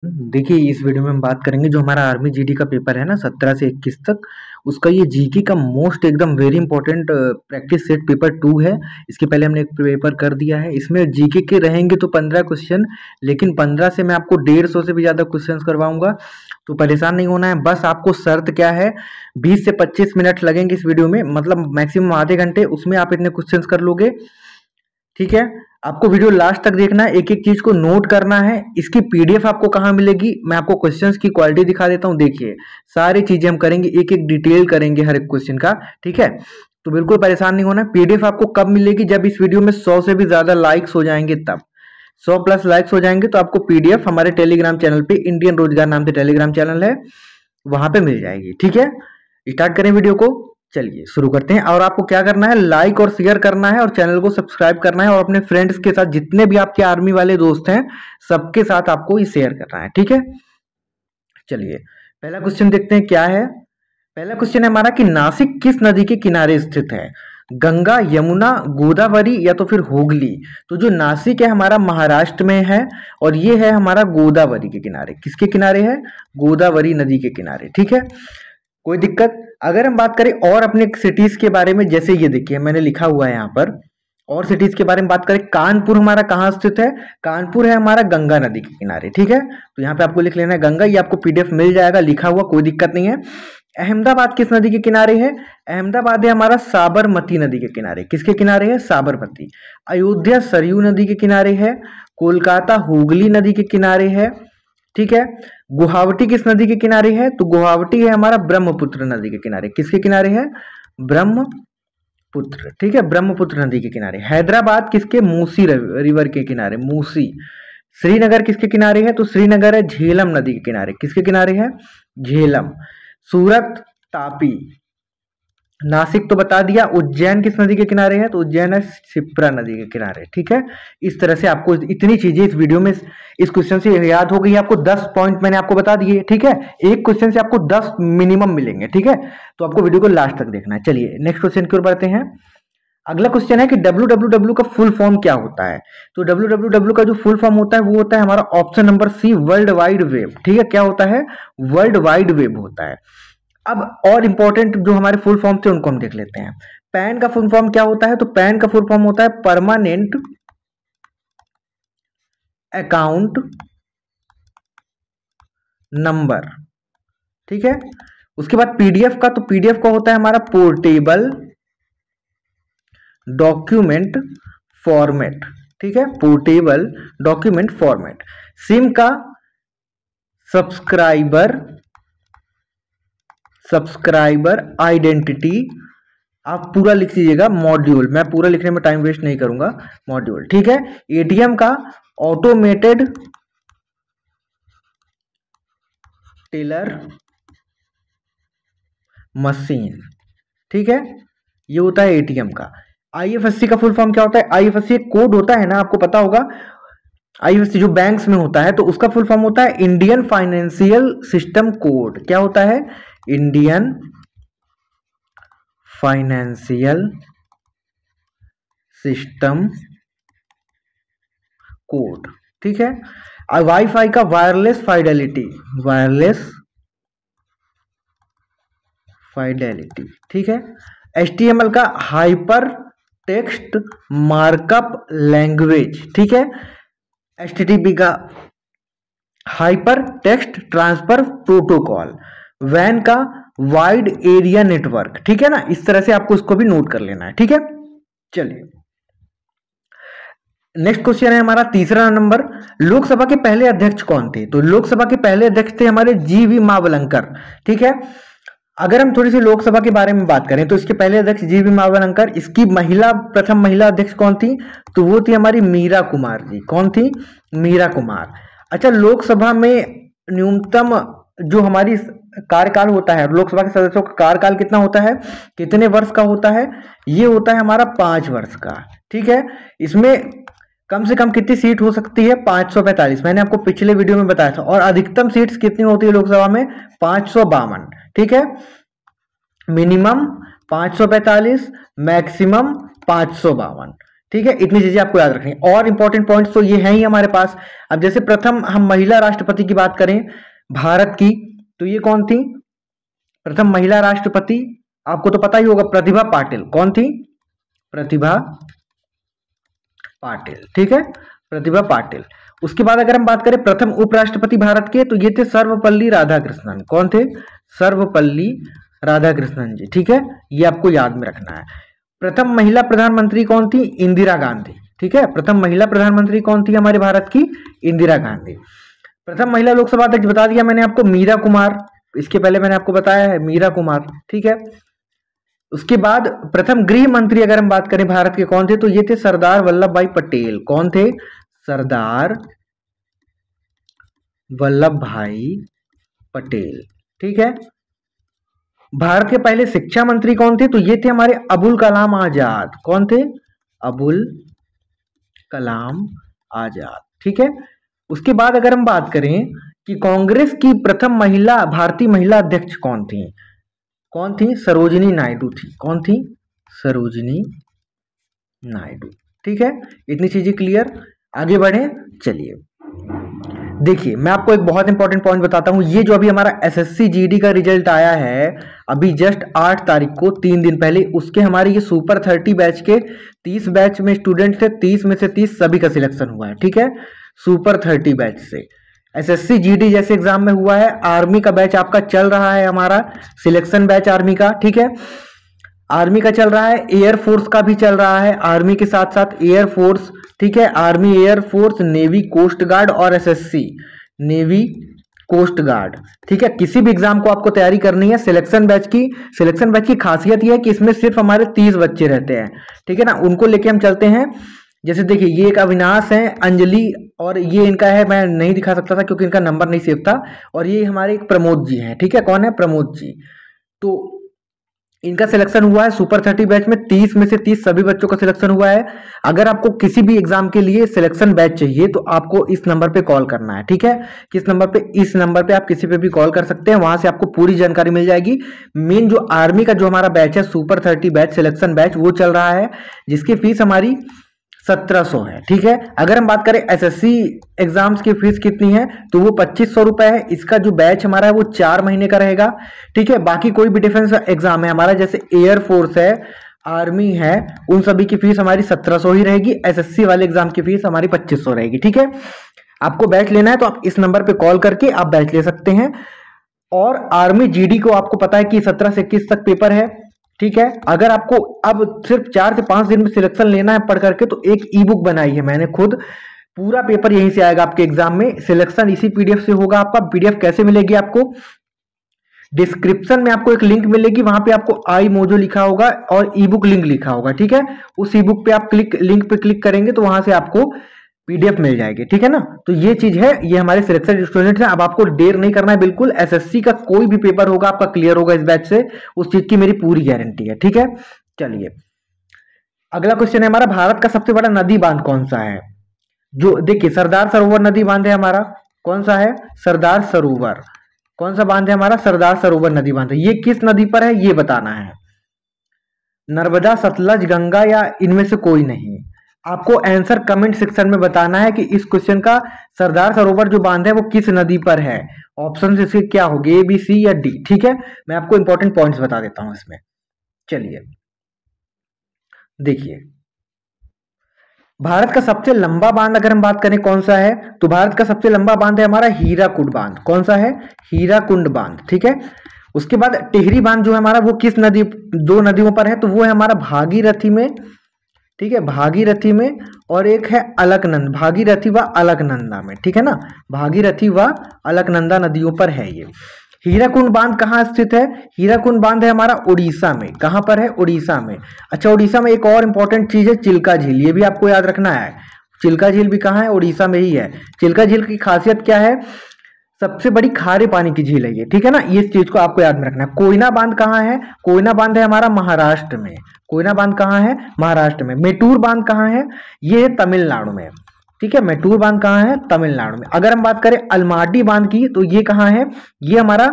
देखिए, इस वीडियो में हम बात करेंगे जो हमारा आर्मी जीडी का पेपर है ना 17 से 21 तक, उसका ये जीके का मोस्ट एकदम very important practice set paper 2 है। इसके पहले हमने एक पेपर कर दिया है। इसमें जीके के रहेंगे तो 15 क्वेश्चन, लेकिन 15 से मैं आपको 150 से भी ज़्यादा क्वेश्चन करवाऊंगा, तो परेशान नहीं होना है। बस आपको शर्त क्या है, 20 से 25 मिनट लगेंगे इस वीडियो में, मतलब मैक्सिमम आधे घंटे, उसमें आप इतने क्वेश्चन कर लोगे। ठीक है, आपको वीडियो लास्ट तक देखना है, एक एक चीज को नोट करना है। इसकी पीडीएफ आपको कहाँ मिलेगी, मैं आपको क्वेश्चंस की क्वालिटी दिखा देता हूँ। देखिए, सारी चीजें हम करेंगे, एक एक डिटेल करेंगे हर एक क्वेश्चन का। ठीक है, तो बिल्कुल परेशान नहीं होना। पीडीएफ आपको कब मिलेगी, जब इस वीडियो में 100 से भी ज्यादा लाइक्स हो जाएंगे, तब 100 प्लस लाइक्स हो जाएंगे तो आपको पीडीएफ हमारे टेलीग्राम चैनल पे, इंडियन रोजगार नाम से टेलीग्राम चैनल है, वहां पे मिल जाएगी। ठीक है, स्टार्ट करें वीडियो को, चलिए शुरू करते हैं। और आपको क्या करना है, लाइक और शेयर करना है और चैनल को सब्सक्राइब करना है, और अपने फ्रेंड्स के साथ, जितने भी आपके आर्मी वाले दोस्त हैं, सबके साथ आपको ये शेयर करना है। ठीक है, चलिए पहला क्वेश्चन देखते हैं क्या है। पहला क्वेश्चन है हमारा कि नासिक किस नदी के किनारे स्थित है, गंगा, यमुना, गोदावरी या तो फिर हुगली। तो जो नासिक है हमारा महाराष्ट्र में है, और ये है हमारा गोदावरी के किनारे। किसके किनारे है, गोदावरी नदी के किनारे। ठीक है, कोई दिक्कत। अगर हम बात करें और अपने सिटीज के बारे में, जैसे ये देखिए मैंने लिखा हुआ है यहाँ पर, और सिटीज के बारे में बात करें, कानपुर हमारा कहाँ स्थित है, कानपुर है हमारा गंगा नदी के किनारे। ठीक है, तो यहाँ पे आपको लिख लेना है गंगा, ये आपको पीडीएफ मिल जाएगा लिखा हुआ, कोई दिक्कत नहीं है। अहमदाबाद किस नदी के किनारे है, अहमदाबाद है हमारा साबरमती नदी के किनारे। किसके किनारे है, साबरमती। अयोध्या सरयू नदी के किनारे है। कोलकाता हुगली नदी के किनारे है। ठीक है, गुवाहाटी किस नदी के किनारे है, तो गुवाहाटी है हमारा ब्रह्मपुत्र नदी के किनारे। किसके किनारे है, ब्रह्मपुत्र। ठीक है, ब्रह्मपुत्र नदी के किनारे। हैदराबाद किसके, मूसी रिवर के किनारे, मूसी। श्रीनगर किसके किनारे है, तो श्रीनगर है झेलम नदी के किनारे। किसके किनारे है, झेलम। सूरत, तापी। नासिक तो बता दिया। उज्जैन किस नदी के किनारे है, तो उज्जैन है शिप्रा नदी के किनारे। ठीक है, इस तरह से आपको इतनी चीजें इस वीडियो में इस क्वेश्चन से याद हो गई। आपको 10 पॉइंट मैंने आपको बता दिए। ठीक है, एक क्वेश्चन से आपको 10 मिनिमम मिलेंगे। ठीक है, तो आपको वीडियो को लास्ट तक देखना है। चलिए नेक्स्ट क्वेश्चन की ओर बढ़ते हैं। अगला क्वेश्चन है कि www का फुल फॉर्म क्या होता है, तो www का जो फुल फॉर्म होता है वो होता है हमारा option number C, world wide web. ठीक है, क्या होता है, वर्ल्ड वाइड वेब होता है। अब और इंपॉर्टेंट जो हमारे फुल फॉर्म थे उनको हम देख लेते हैं। पैन का फुल फॉर्म क्या होता है, तो पैन का फुल फॉर्म होता है परमानेंट अकाउंट नंबर। ठीक है, उसके बाद पीडीएफ का, तो पीडीएफ का होता है हमारा पोर्टेबल डॉक्यूमेंट फॉर्मेट। ठीक है, पोर्टेबल डॉक्यूमेंट फॉर्मेट। सिम का सब्सक्राइबर आइडेंटिटी, आप पूरा लिख लीजिएगा, मॉड्यूल। मैं पूरा लिखने में टाइम वेस्ट नहीं करूंगा, मॉड्यूल। ठीक है, एटीएम का ऑटोमेटेड टेलर मशीन। ठीक है, ये होता है एटीएम का। आईएफएससी का फुल फॉर्म क्या होता है, आईएफएससी एक कोड होता है ना, आपको पता होगा। आईएफएससी जो बैंक्स में होता है, तो उसका फुल फॉर्म होता है इंडियन फाइनेंशियल सिस्टम कोड। क्या होता है, इंडियन फाइनेंशियल सिस्टम कोड। ठीक है, वाईफाई का वायरलेस फाइडेलिटी, वायरलेस फाइडेलिटी। ठीक है, एचटीएमएल का हाइपर टेक्स्ट मार्कअप लैंग्वेज। ठीक है, एचटीटीपी का हाइपर टेक्स्ट ट्रांसफर प्रोटोकॉल। वैन का वाइड एरिया नेटवर्क। ठीक है ना, इस तरह से आपको इसको भी नोट कर लेना है। ठीक है, चलिए नेक्स्ट क्वेश्चन है हमारा तीसरा नंबर। लोकसभा के पहले अध्यक्ष कौन थे, तो लोकसभा के पहले अध्यक्ष थे हमारे जीवी मावलंकर। ठीक है, अगर हम थोड़ी सी लोकसभा के बारे में बात करें, तो इसके पहले अध्यक्ष जीवी मावलंकर। इसकी प्रथम महिला अध्यक्ष कौन थी, तो वो थी हमारी मीरा कुमार जी। कौन थी, मीरा कुमार। अच्छा, लोकसभा में न्यूनतम जो हमारी कार्यकाल होता है, लोकसभा के सदस्यों का कार्यकाल कितना होता है, कितने वर्ष का होता है, ये होता है हमारा 5 वर्ष का। ठीक है, इसमें कम से कम कितनी सीट हो सकती है, 545। मैंने आपको पिछले वीडियो में बताया था। और अधिकतम सीट्स कितनी होती है लोकसभा में, 552। ठीक है, मिनिमम 545, मैक्सिमम 552। ठीक है, इतनी चीजें आपको याद रखनी है। और इंपॉर्टेंट पॉइंट्स तो ये हैं ही हमारे पास। अब जैसे प्रथम हम महिला राष्ट्रपति की बात करें भारत की, तो ये कौन थी? प्रथम महिला राष्ट्रपति आपको तो पता ही होगा, प्रतिभा पाटिल। कौन थी? प्रतिभा पाटिल। ठीक है, प्रतिभा पाटिल। उसके बाद अगर हम बात करें प्रथम उपराष्ट्रपति भारत के, तो ये थे सर्वपल्ली राधाकृष्णन। कौन थे? सर्वपल्ली राधाकृष्णन जी। ठीक है, ये आपको याद में रखना है। प्रथम महिला प्रधानमंत्री कौन थी? इंदिरा गांधी। ठीक है, प्रथम महिला प्रधानमंत्री कौन थी हमारे भारत की? इंदिरा गांधी। प्रथम महिला लोकसभा अध्यक्ष बता दिया मैंने आपको, मीरा कुमार। इसके पहले मैंने आपको बताया है, मीरा कुमार। ठीक है, उसके बाद प्रथम गृह मंत्री अगर हम बात करें भारत के, कौन थे? तो ये थे सरदार वल्लभ भाई पटेल। कौन थे? सरदार वल्लभ भाई पटेल। ठीक है, भारत के पहले शिक्षा मंत्री कौन थे? तो ये थे हमारे अबुल कलाम आजाद। कौन थे? अबुल कलाम आजाद। ठीक है, उसके बाद अगर हम बात करें कि कांग्रेस की प्रथम महिला, भारतीय महिला अध्यक्ष कौन थी? कौन थी? सरोजिनी नायडू थी। कौन थी? सरोजिनी नायडू। ठीक है, इतनी चीजें क्लियर। आगे बढ़े, चलिए देखिए मैं आपको एक बहुत इंपॉर्टेंट पॉइंट बताता हूं। ये जो अभी हमारा एसएससी जीडी का रिजल्ट आया है अभी जस्ट 8 तारीख को, 3 दिन पहले, उसके हमारे ये सुपर 30 बैच के 30 बैच में स्टूडेंट थे, 30 में से 30 सभी का सिलेक्शन हुआ है। ठीक है, सुपर 30 बैच से एसएससी जीडी जैसे एग्जाम में हुआ है। आर्मी का बैच आपका चल रहा है, हमारा सिलेक्शन बैच आर्मी का। ठीक है, आर्मी का चल रहा है, एयरफोर्स का भी चल रहा है, आर्मी के साथ साथ एयरफोर्स। ठीक है, army, air force, navy, coast guard और एसएससी, नेवी, कोस्ट गार्ड। ठीक है, किसी भी एग्जाम को आपको तैयारी करनी है सिलेक्शन बैच की। सिलेक्शन बैच की खासियत यह है कि इसमें सिर्फ हमारे 30 बच्चे रहते हैं। ठीक है ना, उनको लेके हम चलते हैं। जैसे देखिए ये एक अविनाश है, अंजलि, और ये इनका है, मैं नहीं दिखा सकता था क्योंकि इनका नंबर नहीं सेव था। और ये हमारे एक प्रमोद जी हैं। ठीक है, कौन है? प्रमोद जी। तो इनका सिलेक्शन हुआ है सुपर 30 बैच में, 30 में से 30 सभी बच्चों का सिलेक्शन हुआ है। अगर आपको किसी भी एग्जाम के लिए सिलेक्शन बैच चाहिए तो आपको इस नंबर पे कॉल करना है। ठीक है, किस नंबर पे? इस नंबर पे आप किसी पे भी कॉल कर सकते हैं, वहां से आपको पूरी जानकारी मिल जाएगी। मेन जो आर्मी का जो हमारा बैच है सुपर 30 बैच सिलेक्शन बैच, वो चल रहा है, जिसकी फीस हमारी 1700 है। ठीक है, अगर हम बात करें एसएससी एग्जाम्स की फीस कितनी है, तो वो 2500 रुपए है। इसका जो बैच हमारा है वो 4 महीने का रहेगा। ठीक है, बाकी कोई भी डिफेंस एग्जाम है हमारा, जैसे एयरफोर्स है, आर्मी है, उन सभी की फीस हमारी 1700 ही रहेगी। एसएससी वाले एग्जाम की फीस हमारी 2500 रहेगी। ठीक है, आपको बैच लेना है तो आप इस नंबर पे कॉल करके आप बैच ले सकते हैं। और आर्मी जीडी को आपको पता है कि 17 से 21 तक पेपर है। ठीक है, अगर आपको अब सिर्फ 4 से 5 दिन में सिलेक्शन लेना है पढ़ करके, तो एक ई बुक बनाई है मैंने खुद, पूरा पेपर यहीं से आएगा आपके एग्जाम में, सिलेक्शन इसी पीडीएफ से होगा आपका। पीडीएफ कैसे मिलेगी आपको? डिस्क्रिप्शन में आपको एक लिंक मिलेगी, वहां पे आपको आई मोजो लिखा होगा और ई बुक लिंक लिखा होगा। ठीक है, उस ई बुक पे आप लिंक पे क्लिक करेंगे तो वहां से आपको पीडीएफ मिल जाएगी। ठीक है ना, तो ये चीज है, ये हमारे सिलेक्टेड स्टूडेंट्स हैं। अब आपको देर नहीं करना है बिल्कुल, एसएससी का कोई भी पेपर होगा आपका क्लियर होगा इस बैच से, उस चीज की मेरी पूरी गारंटी है। ठीक है, चलिए अगला क्वेश्चन है हमारा, भारत का सबसे बड़ा नदी बांध कौन सा है? जो देखिए सरदार सरोवर नदी बांध है हमारा, कौन सा है? सरदार सरोवर। कौन सा बांध है हमारा? सरदार सरोवर नदी बांध है। ये किस नदी पर है ये बताना है, नर्मदा, सतलज, गंगा या इनमें से कोई नहीं। आपको आंसर कमेंट सेक्शन में बताना है कि इस क्वेश्चन का सरदार सरोवर जो बांध है वो किस नदी पर है। ऑप्शन इसके क्या होंगे, ए, बी, सी या डी। ठीक है, मैं आपको इंपॉर्टेंट पॉइंट्स बता देता हूं इसमें। चलिए देखिए, भारत का सबसे लंबा बांध अगर हम बात करें कौन सा है, तो भारत का सबसे लंबा बांध है हमारा हीराकुंड बांध। कौन सा है? हीराकुंड बांध। ठीक है, उसके बाद टिहरी बांध जो है हमारा वो किस नदी, 2 नदियों पर है, तो वो है हमारा भागीरथी में। ठीक है, भागीरथी में, और एक है अलकनंद, भागीरथी व अलकनंदा में। ठीक है ना, भागीरथी व अलकनंदा नदियों पर है ये। हीराकुंड बांध कहाँ स्थित है? हीराकुंड बांध है हमारा उड़ीसा में। कहाँ पर है? उड़ीसा में। अच्छा, उड़ीसा में एक और इंपॉर्टेंट चीज है चिल्का झील, ये भी आपको याद रखना है। चिल्का झील भी कहाँ है? उड़ीसा में ही है। चिल्का झील की खासियत क्या है? सबसे बड़ी खारे पानी की झील है ये। ठीक है ना, इस चीज को आपको याद में रखना है। कोयना बांध कहाँ है? कोयना बांध है हमारा महाराष्ट्र में। कोयना बांध कहाँ है? महाराष्ट्र में। मेटूर बांध कहाँ है? ये है तमिलनाडु में। ठीक है, मेटूर बांध कहाँ है? तमिलनाडु में। अगर हम बात करें अलमाडी बांध की, तो ये कहाँ है? ये हमारा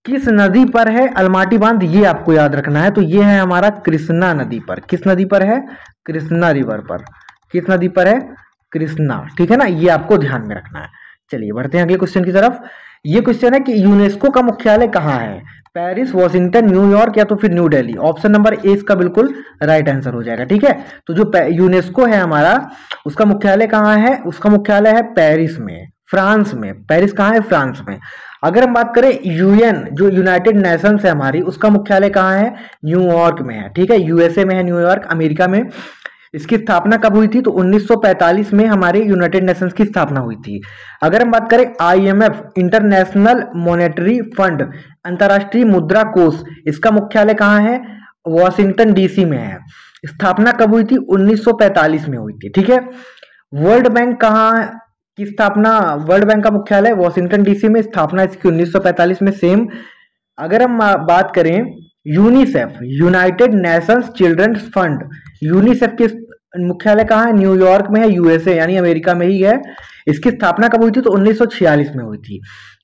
किस नदी पर है अलमाटी बांध, ये आपको याद रखना है। तो ये है हमारा कृष्णा नदी पर। किस नदी पर है? कृष्णा रिवर पर। किस नदी पर है? कृष्णा, ठीक है ना, ये आपको ध्यान में रखना है। चलिए बढ़ते हैं अगले क्वेश्चन की तरफ। ये क्वेश्चन है कि यूनेस्को का मुख्यालय कहाँ है? पेरिस, वॉशिंगटन, न्यूयॉर्क या तो फिर new Delhi. Option number A इसका बिल्कुल राइट आंसर हो जाएगा, ठीक है। तो जो यूनेस्को है हमारा, उसका मुख्यालय कहाँ है? उसका मुख्यालय है पेरिस में, फ्रांस में। पेरिस कहाँ है? फ्रांस में। अगर हम बात करें यूएन, जो यूनाइटेड नेशंस है हमारी, उसका मुख्यालय कहाँ है? न्यूयॉर्क में है, ठीक है, यूएसए में है न्यूयॉर्क, अमेरिका में। इसकी स्थापना कब हुई थी? तो 1945 में हमारे यूनाइटेड नेशंस की स्थापना हुई थी। अगर हम बात करें आईएमएफ, इंटरनेशनल मॉनेटरी फंड, अंतर्राष्ट्रीय मुद्रा कोष, इसका मुख्यालय कहाँ है? वॉशिंगटन डीसी में है। स्थापना कब हुई थी? 1945 में हुई थी, ठीक है। वर्ल्ड बैंक कहाँ की स्थापना? वर्ल्ड बैंक का मुख्यालय वॉशिंगटन डीसी में, स्थापना इसकी 1945 में, सेम। अगर हम बात करें UNICEF, United Nations children's fund, UNICEF के मुख्यालय कहाँ है? न्यूयॉर्क में है, यूएसए यानी अमेरिका में ही है। इसकी स्थापना कब हुई थी? तो 1946 में हुई थी।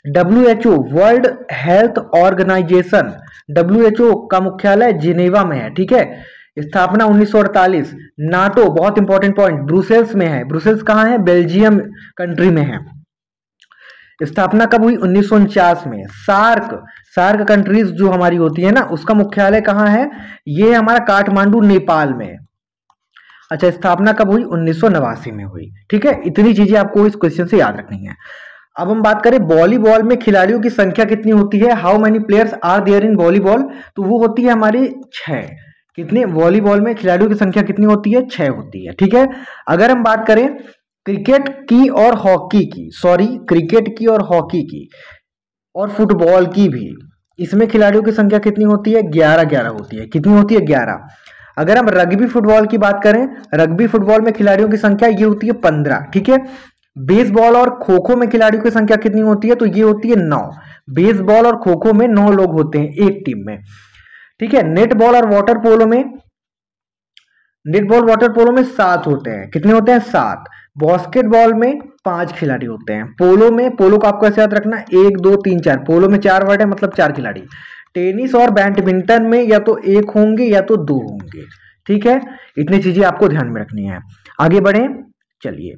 WHO, world health organisation, WHO का मुख्यालय जिनेवा में है, ठीक है। स्थापना 1948। नाटो, बहुत इंपॉर्टेंट पॉइंट, ब्रुसेल्स में है। ब्रुसेल्स कहाँ है? बेल्जियम कंट्री में है। स्थापना कब हुई? 1949 में। सार्क कंट्रीज जो हमारी होती है ना, उसका मुख्यालय कहाँ है? ये हमारा काठमांडू, नेपाल में। अच्छा, स्थापना कब हुई? 1989 में हुई, ठीक है। इतनी चीजें आपको इस क्वेश्चन से याद रखनी है। अब हम बात करें वॉलीबॉल में खिलाड़ियों की संख्या कितनी होती है? How many players are there in volleyball? तो वो होती है हमारी 6। कितने? वॉलीबॉल में खिलाड़ियों की संख्या कितनी होती है? 6 होती है, ठीक है। अगर हम बात करें क्रिकेट की और हॉकी की, क्रिकेट की और हॉकी की और फुटबॉल की भी, इसमें खिलाड़ियों की संख्या कितनी होती है? 11 होती है। कितनी होती है? 11। अगर हम रग्बी फुटबॉल की बात करें, रग्बी फुटबॉल में खिलाड़ियों की संख्या ये होती है 15, ठीक है। बेसबॉल और खो खो में खिलाड़ियों की संख्या कितनी होती है? तो ये होती है 9। बेसबॉल और खो खो में 9 लोग होते हैं एक टीम में, ठीक है। नेटबॉल और वाटर पोलो में 7 होते हैं। कितने होते हैं? 7। बास्केटबॉल में 5 खिलाड़ी होते हैं। पोलो को आपको ऐसे याद रखना, 1 2 3 4। पोलो में 4 वर्ड है, मतलब 4 खिलाड़ी। टेनिस और बैडमिंटन में या तो 1 होंगे या तो 2 होंगे, ठीक है। इतनी चीजें आपको ध्यान में रखनी है। आगे बढ़े, चलिए।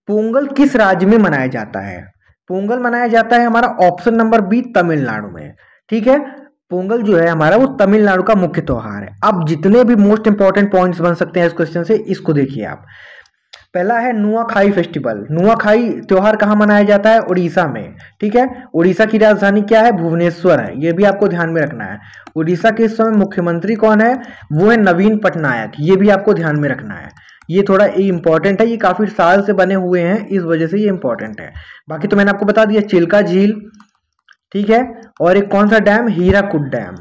पोंगल किस राज्य में मनाया जाता है? पोंगल मनाया जाता है हमारा ऑप्शन नंबर बी, तमिलनाडु में, ठीक है। पोंगल जो है हमारा, वो तमिलनाडु का मुख्य त्योहार है। अब जितने भी मोस्ट इंपॉर्टेंट पॉइंट्स बन सकते हैं इस क्वेश्चन से, इसको देखिए आप। पहला है नुआखाई फेस्टिवल। नुआखाई त्योहार कहाँ मनाया जाता है? उड़ीसा में, ठीक है। उड़ीसा की राजधानी क्या है? भुवनेश्वर है। ये भी आपको ध्यान में रखना है। उड़ीसा के इस समय मुख्यमंत्री कौन है? वो है नवीन पटनायक। ये भी आपको ध्यान में रखना है। ये थोड़ा इंपॉर्टेंट है, ये काफी साल से बने हुए हैं, इस वजह से ये इंपॉर्टेंट है। बाकी तो मैंने आपको बता दिया, चिल्का झील, ठीक है। और एक कौन सा डैम? हीराकुड डैम।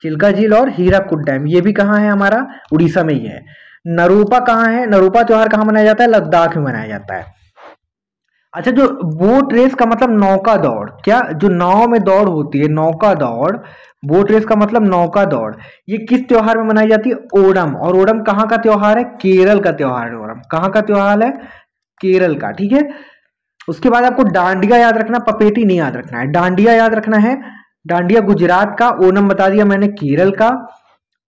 चिल्का झील और हीराकुड डैम, ये भी कहाँ है? हमारा उड़ीसा में ही है। नरोपा कहाँ है? नरोपा त्योहार कहाँ मनाया जाता है? लद्दाख में मनाया जाता है। अच्छा, जो बोट रेस का मतलब नौका दौड़, क्या जो नाव में दौड़ होती है, नौका दौड़, बोट रेस का मतलब नौका दौड़, ये किस त्योहार में मनाई जाती है? ओणम। और ओणम कहाँ का त्योहार है? केरल का त्योहार है। ओणम कहाँ का त्योहार है? केरल का, ठीक है। उसके बाद आपको डांडिया याद रखना, पपेटी नहीं याद रखना है, डांडिया याद रखना है। डांडिया गुजरात का, ओणम बता दिया मैंने केरल का।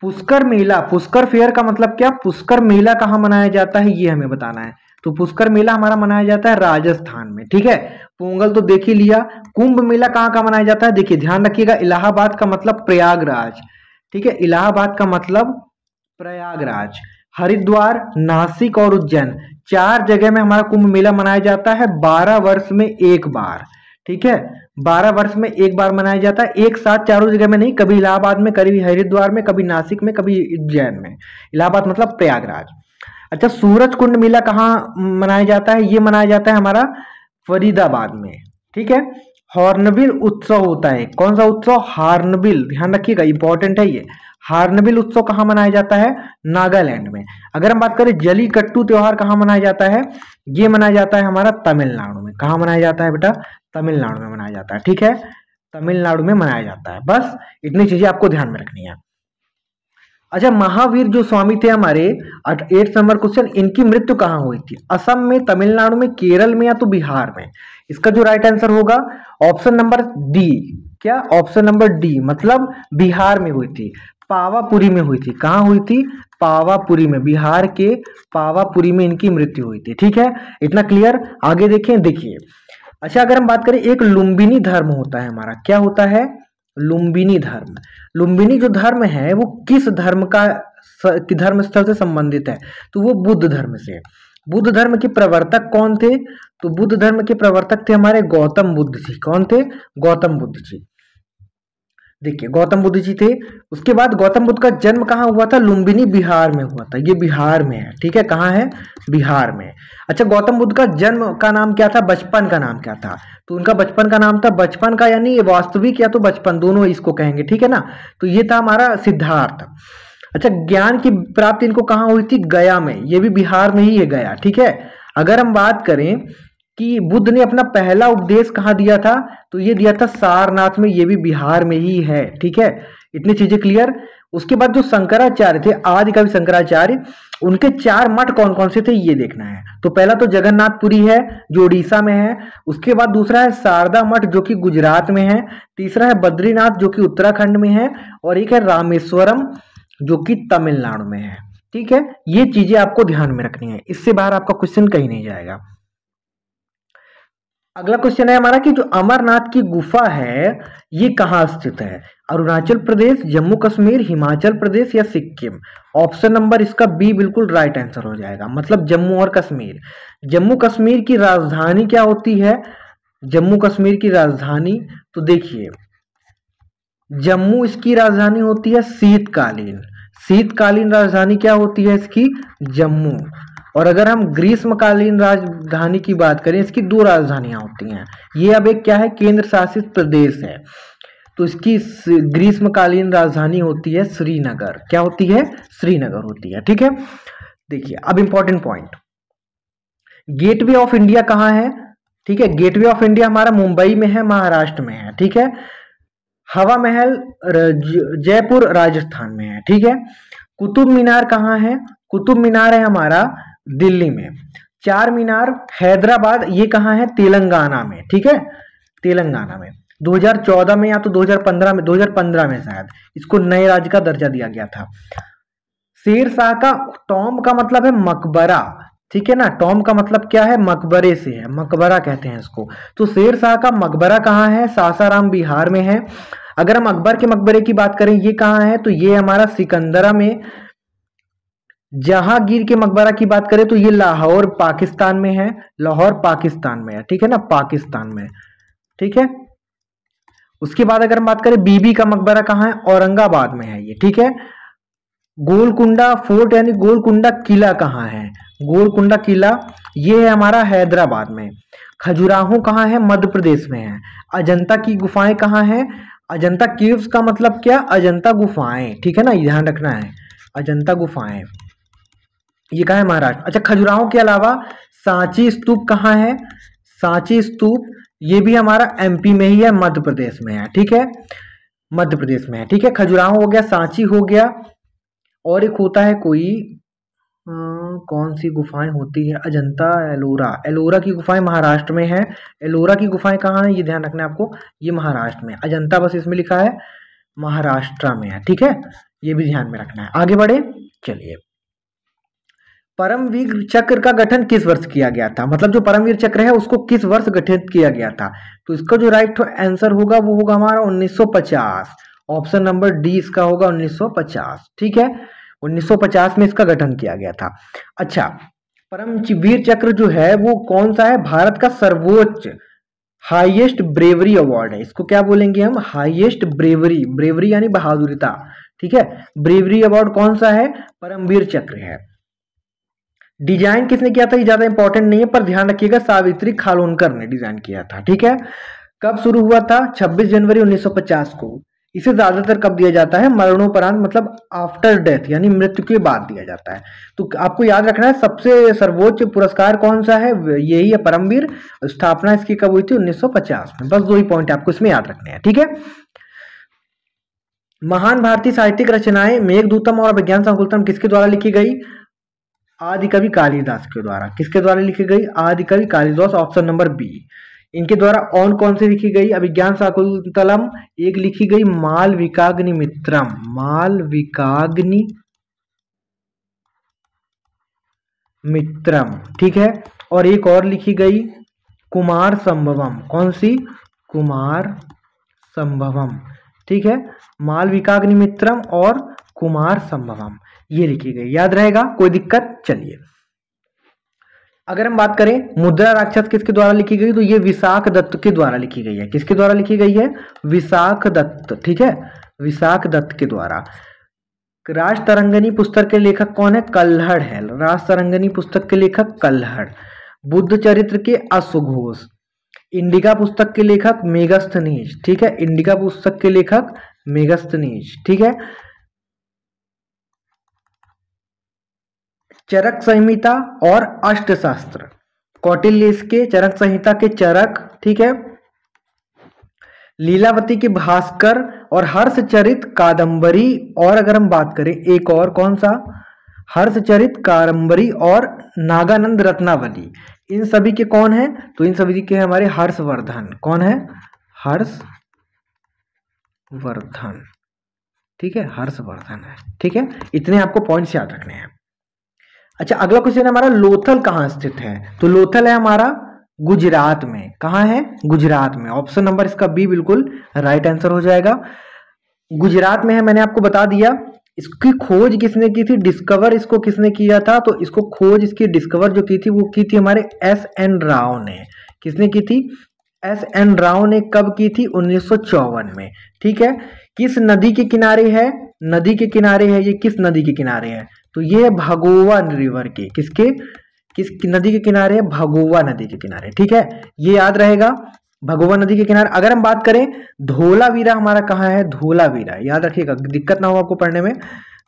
पुष्कर मेला, पुष्कर फेयर का मतलब क्या? पुष्कर मेला कहाँ मनाया जाता है, ये हमें बताना है। तो पुष्कर मेला हमारा मनाया जाता है राजस्थान में, ठीक है। पोंगल तो देख ही लिया। कुंभ मेला कहाँ का मनाया जाता है? देखिए ध्यान रखिएगा, इलाहाबाद का मतलब प्रयागराज, ठीक है। इलाहाबाद का मतलब प्रयागराज। हरिद्वार, नासिक और उज्जैन, 4 जगह में हमारा कुंभ मेला मनाया जाता है 12 वर्ष में एक बार, ठीक है। 12 वर्ष में एक बार मनाया जाता है, एक साथ चारों जगह में नहीं, कभी इलाहाबाद में, कभी हरिद्वार में, कभी नासिक में, कभी उज्जैन में। इलाहाबाद मतलब प्रयागराज। अच्छा, सूरज कुंड मेला कहाँ मनाया जाता है? ये मनाया जाता है हमारा फरीदाबाद में, ठीक है। हॉर्नबिल उत्सव होता है, कौन सा उत्सव? हार्नबिल, ध्यान रखिएगा, इंपॉर्टेंट है ये। हार्नबिल उत्सव कहाँ मनाया जाता है? नागालैंड में। अगर हम बात करें जलीकट्टू त्योहार कहाँ मनाया जाता है? ये मनाया जाता है हमारा तमिलनाडु में। कहाँ मनाया जाता है बेटा? तमिलनाडु में मनाया जाता है, ठीक है। तमिलनाडु में मनाया जाता है। बस इतनी चीजें आपको ध्यान में रखनी है। अच्छा, महावीर जो स्वामी थे हमारे, 8 नंबर क्वेश्चन, इनकी मृत्यु कहाँ हुई थी? असम में, तमिलनाडु में, केरल में या तो बिहार में? इसका जो राइट आंसर होगा ऑप्शन नंबर डी। क्या? ऑप्शन नंबर डी, मतलब बिहार में हुई थी, पावापुरी में हुई थी। कहाँ हुई थी? पावापुरी में, बिहार के पावापुरी में इनकी मृत्यु हुई थी। ठीक है, इतना क्लियर? आगे देखें, देखिए। अच्छा, अगर हम बात करें, एक लुम्बिनी धर्म होता है हमारा, क्या होता है? लुम्बिनी धर्म। लुम्बिनी जो धर्म है वो किस धर्म का धर्म स्थल से संबंधित है? तो वो बुद्ध धर्म से। बुद्ध धर्म के प्रवर्तक कौन थे? तो बुद्ध धर्म के प्रवर्तक थे हमारे गौतम बुद्ध जी। कौन थे? गौतम बुद्ध जी। देखिए, गौतम बुद्ध जी थे। उसके बाद गौतम बुद्ध का जन्म कहाँ हुआ था? लुम्बिनी, बिहार में हुआ था। ये बिहार में है। ठीक है, कहाँ है? बिहार में। अच्छा, गौतम बुद्ध का जन्म का नाम क्या था? बचपन का नाम क्या था? तो उनका बचपन का नाम था, बचपन का यानी वास्तविक या तो बचपन, दोनों इसको कहेंगे। ठीक है ना? तो ये था हमारा सिद्धार्थ। अच्छा, ज्ञान की प्राप्ति इनको कहाँ हुई थी? गया में। ये भी बिहार में ही है, गया। ठीक है। अगर हम बात करें कि बुद्ध ने अपना पहला उपदेश कहाँ दिया था, तो ये दिया था सारनाथ में। ये भी बिहार में ही है। ठीक है, इतनी चीजें क्लियर। उसके बाद जो शंकराचार्य थे, आदिकवि शंकराचार्य, उनके 4 मठ कौन कौन से थे ये देखना है। तो पहला तो जगन्नाथपुरी है जो उड़ीसा में है। उसके बाद दूसरा है शारदा मठ जो कि गुजरात में है। तीसरा है बद्रीनाथ जो कि उत्तराखंड में है। और एक है रामेश्वरम जो कि तमिलनाडु में है। ठीक है, ये चीजें आपको ध्यान में रखनी है, इससे बाहर आपका क्वेश्चन कहीं नहीं जाएगा। अगला क्वेश्चन है हमारा कि जो अमरनाथ की गुफा है ये कहाँ स्थित है? अरुणाचल प्रदेश, जम्मू कश्मीर, हिमाचल प्रदेश या सिक्किम? ऑप्शन नंबर इसका बी बिल्कुल राइट आंसर हो जाएगा, मतलब जम्मू और कश्मीर। जम्मू कश्मीर की राजधानी क्या होती है? जम्मू कश्मीर की राजधानी, तो देखिए, जम्मू इसकी राजधानी होती है शीतकालीन। शीतकालीन राजधानी क्या होती है इसकी? जम्मू। और अगर हम ग्रीष्मकालीन राजधानी की बात करें, इसकी 2 राजधानियां होती हैं। ये अब एक क्या है? केंद्र शासित प्रदेश है। तो इसकी ग्रीष्मकालीन राजधानी होती है श्रीनगर। क्या होती है? श्रीनगर होती है। ठीक है, देखिए अब important point, gateway of India कहाँ है? ठीक है, गेटवे ऑफ इंडिया हमारा मुंबई में है, महाराष्ट्र में है। ठीक है, हवा महल जयपुर राजस्थान में है। ठीक है, कुतुब मीनार कहाँ है? कुतुब मीनार है हमारा दिल्ली में। चार मीनार हैदराबाद, ये कहाँ है? तेलंगाना में। ठीक है, तेलंगाना में 2014 में या तो 2015 में, 2015 में शायद इसको नए राज्य का दर्जा दिया गया था। शेर शाह का टॉम का मतलब है मकबरा। ठीक है ना, टॉम का मतलब क्या है? मकबरे से है, मकबरा कहते हैं इसको। तो शेर शाह का मकबरा कहाँ है? सासाराम बिहार में है। अगर हम अकबर के मकबरे की बात करें, ये कहाँ है? तो ये हमारा सिकंदरा में। जहांगीर के मकबरा की बात करें तो ये लाहौर पाकिस्तान में है, लाहौर पाकिस्तान में है। ठीक है ना, पाकिस्तान में। ठीक है, उसके बाद अगर हम बात करें बीबी का मकबरा कहाँ है? औरंगाबाद में है ये। ठीक है, गोलकुंडा फोर्ट यानी गोलकुंडा किला कहाँ है? गोलकुंडा किला ये है हमारा हैदराबाद में। खजुराहो कहाँ है? मध्य प्रदेश में है। अजंता की गुफाएं कहाँ है? अजंता केव्स का मतलब क्या? अजंता गुफाएं। ठीक है ना, ध्यान रखना है, अजंता गुफाएं ये कहाँ है? महाराष्ट्र। अच्छा, खजुराहो के अलावा सांची स्तूप कहाँ है? सांची स्तूप ये भी हमारा एमपी में ही है, मध्य प्रदेश में है। ठीक है, मध्य प्रदेश में है। ठीक है, खजुराहो हो गया, सांची हो गया, और एक होता है कोई कौन सी गुफाएं होती है? अजंता, एलोरा। एलोरा की गुफाएं महाराष्ट्र में है। एलोरा की गुफाएं कहाँ है? ये ध्यान रखना है आपको, ये महाराष्ट्र में। अजंता बस इसमें लिखा है महाराष्ट्र में है। ठीक है, ये भी ध्यान में रखना है। आगे बढ़े, चलिए। परमवीर चक्र का गठन किस वर्ष किया गया था? मतलब जो परमवीर चक्र है उसको किस वर्ष गठित किया गया था? तो इसका जो राइट आंसर होगा वो होगा हमारा 1950। ऑप्शन नंबर डी इसका होगा 1950। ठीक है, 1950 में इसका गठन किया गया था। अच्छा, परमवीर चक्र जो है वो कौन सा है? भारत का सर्वोच्च हाईएस्ट ब्रेवरी अवार्ड है। इसको क्या बोलेंगे हम? Highest bravery. ब्रेवरी यानी बहादुरता। ठीक है, ब्रेवरी अवार्ड कौन सा है? परमवीर चक्र है। डिजाइन किसने किया था? ये ज्यादा इंपॉर्टेंट नहीं है, पर ध्यान रखिएगा सावित्री खानोलकर ने डिजाइन किया था। ठीक है, कब शुरू हुआ था? 26 जनवरी 1950 को। इसे ज्यादातर कब दिया जाता है? मरणोपरांत, मतलब आफ्टर डेथ, यानी मृत्यु के बाद दिया जाता है। तो आपको याद रखना है सबसे सर्वोच्च पुरस्कार कौन सा है? यही है, परमवीर। स्थापना इसकी कब हुई थी? 1950 में। बस 2 ही पॉइंट आपको इसमें याद रखने हैं। ठीक है, महान भारतीय साहित्यिक रचनाएं मेघदूतम और विज्ञान संकुलतम किसके द्वारा लिखी गई? आदिकवि कालिदास के द्वारा। किसके द्वारा लिखी गई? आदिकवि कालिदास, ऑप्शन नंबर बी। इनके द्वारा और कौन सी लिखी गई? अभिज्ञान शाकुंतलम एक लिखी गई मालविकाग्निमित्रम, मालविकाग्नि मित्रम, ठीक है। और एक और लिखी गई कुमार संभवम, कौन सी? कुमार संभवम, ठीक है। मालविकाग्निमित्रम और कुमार संभवम ये लिखी गई, याद रहेगा, कोई दिक्कत? चलिए अगर हम बात करें मुद्रा राक्षस किसके द्वारा लिखी गई, तो ये विशाख दत्त के द्वारा लिखी गई है। किसके द्वारा लिखी गई है? विशाख दत्त, ठीक है, विशाख दत्त के द्वारा। राज तरंगिणी पुस्तक के लेखक कौन है? कल्हड़ है। राज तरंगिणी पुस्तक के लेखक कल्हड़। बुद्ध चरित्र के अश्वघोष। इंडिका पुस्तक के लेखक मेगस्थनीज, ठीक है, इंडिका पुस्तक के लेखक मेगस्थनीज, ठीक है। चरक संहिता और अष्टशास्त्र, कौटिल्य के चरक संहिता के चरक, ठीक है। लीलावती के भास्कर और हर्षचरित कादंबरी, और अगर हम बात करें एक और कौन सा? हर्षचरित कादंबरी और नागानंद रत्नावली, इन सभी के कौन है? तो इन सभी के हमारे हर्षवर्धन। कौन है? हर्षवर्धन, ठीक है, हर्षवर्धन है, ठीक है। इतने आपको पॉइंट्स याद रखने हैं। अच्छा अगला क्वेश्चन हमारा, लोथल कहाँ स्थित है? तो लोथल है हमारा गुजरात में। कहाँ है? गुजरात में। ऑप्शन नंबर इसका बी बिल्कुल राइट आंसर हो जाएगा। गुजरात में है, मैंने आपको बता दिया। इसकी खोज किसने की थी? डिस्कवर इसको किसने किया था? तो इसको खोज, इसकी डिस्कवर जो की थी वो की थी हमारे एस.एन. राव ने। किसने की थी? एस.एन. राव ने। कब की थी? 1954 में, ठीक है। किस नदी के किनारे है? नदी के किनारे है, ये किस नदी के किनारे है? तो ये है भगोवा रिवर के। किसके? किस नदी के किनारे है? भगोवा नदी के किनारे, ठीक है, ये याद रहेगा, भगोवा नदी के किनारे। अगर हम बात करें धोलावीरा हमारा कहाँ है? धोलावीरा याद रखिएगा, दिक्कत ना हो आपको पढ़ने में।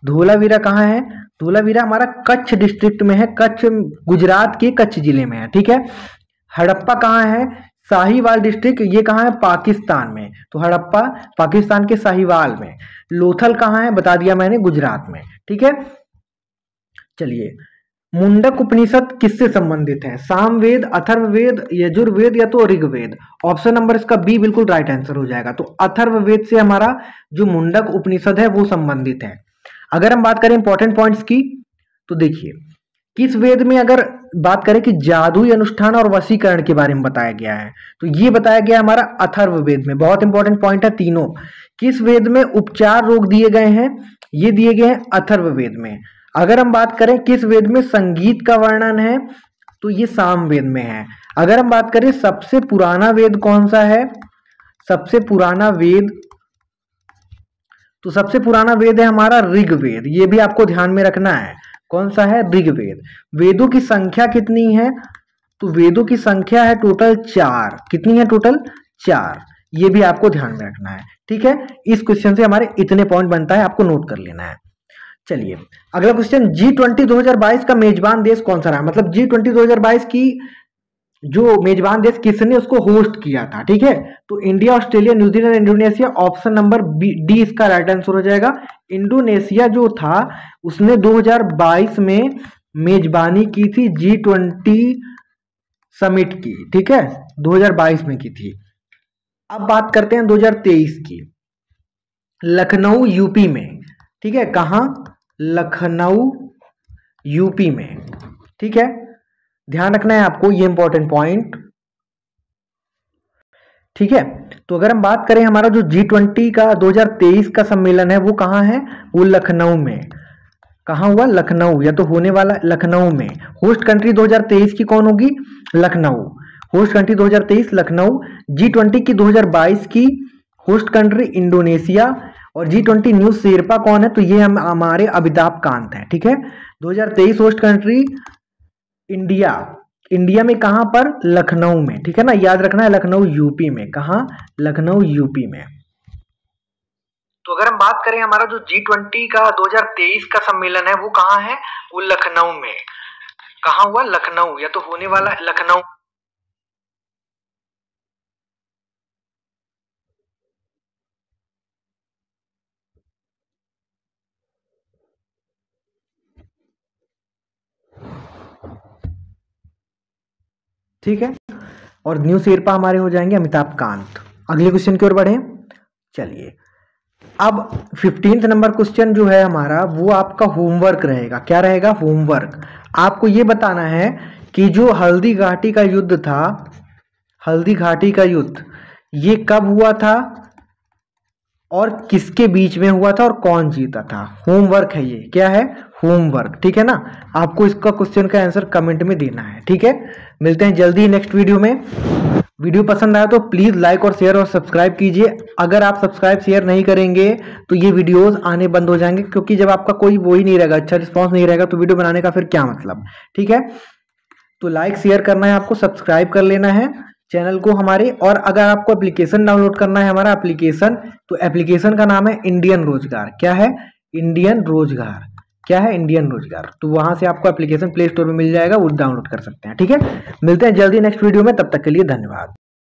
धोलावीरा कहाँ है? धोलावीरा हमारा कच्छ डिस्ट्रिक्ट में है, कच्छ गुजरात के कच्छ जिले में है, ठीक है। हड़प्पा कहाँ है? साहिवाल डिस्ट्रिक्ट, ये कहाँ है? पाकिस्तान में। तो हड़प्पा पाकिस्तान के साहिवाल में। लोथल कहाँ है? बता दिया मैंने, गुजरात में, ठीक है। चलिए मुंडक उपनिषद किससे संबंधित है? सामवेद, अथर्ववेद, यजुर्वेद या तो ऋग्वेद। ऑप्शन नंबर इसका बी बिल्कुल राइट आंसर हो जाएगा। तो अथर्ववेद से हमारा जो मुंडक उपनिषद है वो संबंधित है। अगर हम बात करें इंपॉर्टेंट पॉइंट्स की, तो देखिए किस वेद में अगर बात करें कि जादुई अनुष्ठान और वशीकरण के बारे में बताया गया है, तो ये बताया गया हमारा अथर्ववेद में। बहुत इंपॉर्टेंट पॉइंट है तीनों। किस वेद में उपचार रोग दिए गए हैं? ये दिए गए हैं अथर्ववेद में। अगर हम बात करें किस वेद में संगीत का वर्णन है, तो ये सामवेद में है। अगर हम बात करें सबसे पुराना वेद कौन सा है? सबसे पुराना वेद, तो सबसे पुराना वेद है हमारा ऋग्वेद। ये भी आपको ध्यान में रखना है, कौन सा है? ऋग्वेद। वेदों की संख्या कितनी है? तो वेदों की संख्या है टोटल 4। कितनी है टोटल? 4। ये भी आपको ध्यान में रखना है, ठीक है। इस क्वेश्चन से हमारे इतने पॉइंट बनता है, आपको नोट कर लेना है। चलिए अगला क्वेश्चन, G20 2022 का मेजबान देश कौन सा रहा? मतलब G20 2022 की जो मेजबान देश किसने उसको होस्ट किया था, ठीक है। तो India, Australia, New Zealand, Indonesia. Option number D इसका राइट आंसर हो जाएगा। इंडोनेशिया जो था उसने 2022 में मेजबानी की थी G20 समिट की, ठीक है, 2022 में की थी। अब बात करते हैं 2023 की, लखनऊ यूपी में, ठीक है। कहां? लखनऊ यूपी में, ठीक है, ध्यान रखना है आपको, ये इंपॉर्टेंट पॉइंट, ठीक है। तो अगर हम बात करें हमारा जो G20 का 2023 का सम्मेलन है वो कहाँ है? वो लखनऊ में। कहाँ हुआ? लखनऊ, या तो होने वाला लखनऊ में। होस्ट कंट्री 2023 की कौन होगी? Lucknow. Host country 2023 Lucknow. G20 की 2022 की होस्ट कंट्री इंडोनेशिया। और G20 न्यू शेरपा कौन है? तो ये हम हमारे अमिताभ कांत है, ठीक है। 2023 होस्ट कंट्री इंडिया। इंडिया में कहां पर? लखनऊ में, ठीक है ना, याद रखना है, लखनऊ यूपी में। कहां? लखनऊ यूपी में। तो अगर हम बात करें हमारा जो G20 का 2023 का सम्मेलन है वो कहाँ है? वो लखनऊ में। कहाँ हुआ? लखनऊ, या तो होने वाला लखनऊ। ठीक है, और न्यू शेरपा हमारे हो जाएंगे अमिताभ कांत। अगले क्वेश्चन की ओर बढ़े। चलिए, अब 15th नंबर क्वेश्चन जो है हमारा वो आपका होमवर्क रहेगा। क्या रहेगा? होमवर्क। आपको ये बताना है कि जो हल्दी घाटी का युद्ध था, हल्दी घाटी का युद्ध ये कब हुआ था और किसके बीच में हुआ था और कौन जीता था। होमवर्क है ये। क्या है? होमवर्क। ठीक है ना, आपको इसका क्वेश्चन का आंसर कमेंट में देना है। ठीक है, मिलते हैं जल्दी नेक्स्ट वीडियो में। वीडियो पसंद आया तो प्लीज लाइक और शेयर और सब्सक्राइब कीजिए। अगर आप सब्सक्राइब शेयर नहीं करेंगे तो ये वीडियोस आने बंद हो जाएंगे, क्योंकि जब आपका कोई वो ही नहीं रहेगा, अच्छा रिस्पॉन्स नहीं रहेगा, तो वीडियो बनाने का फिर क्या मतलब। ठीक है, तो लाइक शेयर करना है, आपको सब्सक्राइब कर लेना है चैनल को हमारे। और अगर आपको एप्लीकेशन डाउनलोड करना है हमारा एप्लीकेशन, तो एप्लीकेशन का नाम है इंडियन रोजगार। क्या है? इंडियन रोजगार। क्या है? इंडियन रोजगार। तो वहां से आपको एप्लीकेशन प्ले स्टोर में मिल जाएगा, वो डाउनलोड कर सकते हैं। ठीक है, मिलते हैं जल्दी नेक्स्ट वीडियो में, तब तक के लिए धन्यवाद।